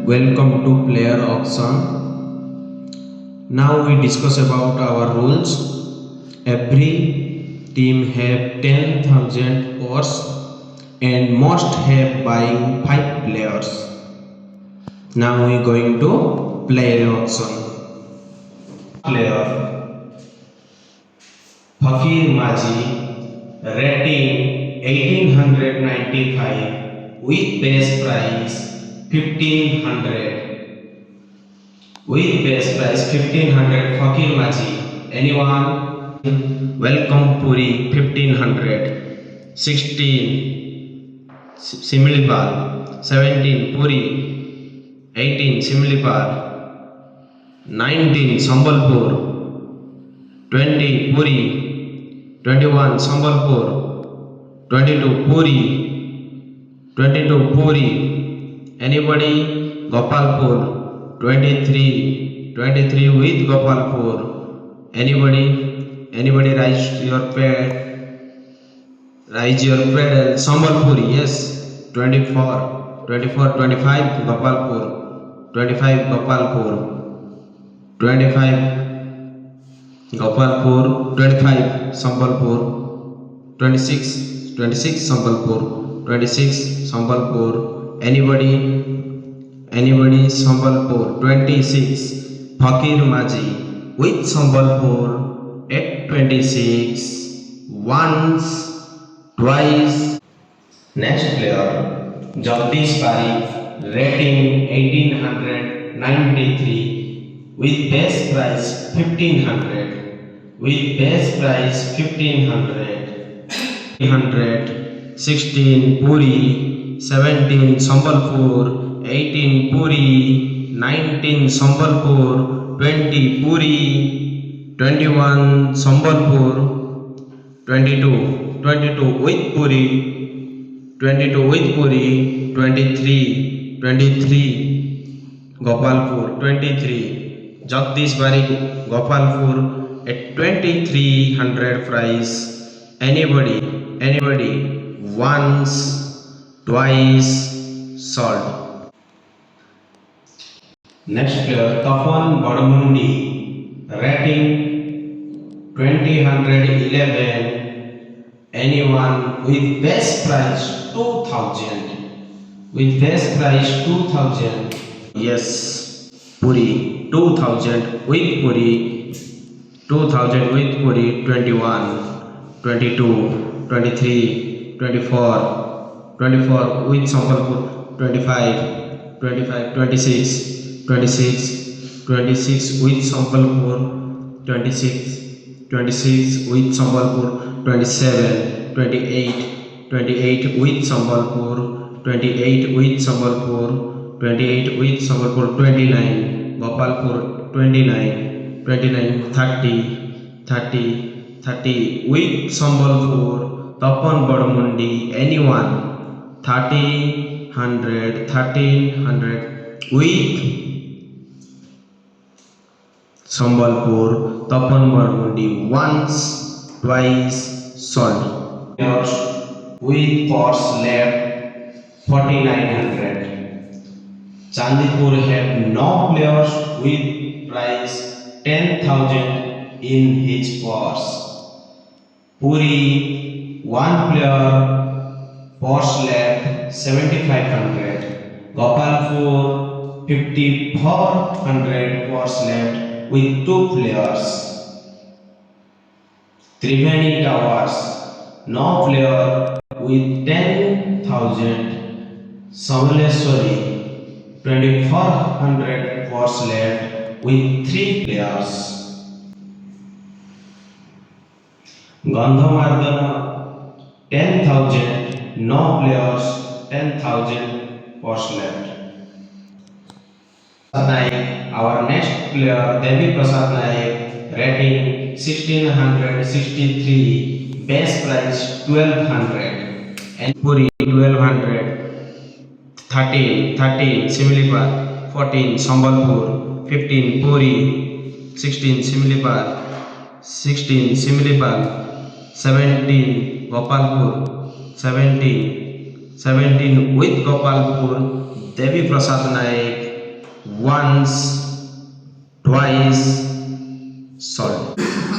Welcome to player auction. Now we discuss about our rules. Every team have 10,000 horse and must have buying 5 players. Now we going to player auction. Player Fakir Maji, rating 1895 with base price 1500. With base price 1500, Fakir Maji. Anyone? Welcome Puri 1500. 16 Similipal. 17 Puri. 18 Similipal. 19 Sambalpur. 20 Puri. 21 Sambalpur. 22 Puri. 22 Puri. Anybody? Gopalpur. 23 with Gopalpur. Anybody raise your pad? Sambalpuri, yes. 25 Gopalpur. 25 Gopalpur. 25 Gopalpur. 25 Sambalpur. 26 Sambalpur. 26 Sambalpur. Anybody Sambalpur. 26 Fakir Maji with Sambalpur at 26 once, twice. Next player Jagdish Parikh, rating 1893 with base price 1500. With base price 1500. 16 Puri. 17 Sambalpur. 18 Puri. 19 Sambalpur. 20 Puri. 21 Sambalpur. 22 with Puri. 22 with Puri. 23 Gopalpur. 23 Jagdish Parikh Gopalpur at 2300 price. Anybody once, twice sold. Next player Tapan Badamundi, rating 2011. Anyone with best price 2000. With best price 2000. Yes, Puri 2000 with Puri. 2000 with Puri. 21, 22, 23, 24 with Sambalpur. 25, 26 with Sambalpur. 26 with Sambalpur. 27, 28 with Sambalpur. 28 with Sambalpur. 29 Gopalpur. 29 30 with Sambalpur. Tapan Badamundi. Anyone 1300 with Sambalpur. Tapan Badamundi once, twice sold. Players with cost left 4900. Chandipur have no players with price 10,000 in his purse. Puri 1 player purse left 7500. Gopalpur 5400 purse left with 2 players. Triveni Towers no player with 10,000. Samaleswari 2400 purse left with 3 players. Gandhamardana 10,000 no players. 10,000 purse left. Naik, our next player Devi Prasad Naik, rating 1663, base price 1200. And Puri 1200. 13 Similipal. 14 Sambalpur. 15 Puri. 16 Similipal. 17 Gopalpur. 17 with Gopalpur. Devi Prasad Naik once, twice, solved.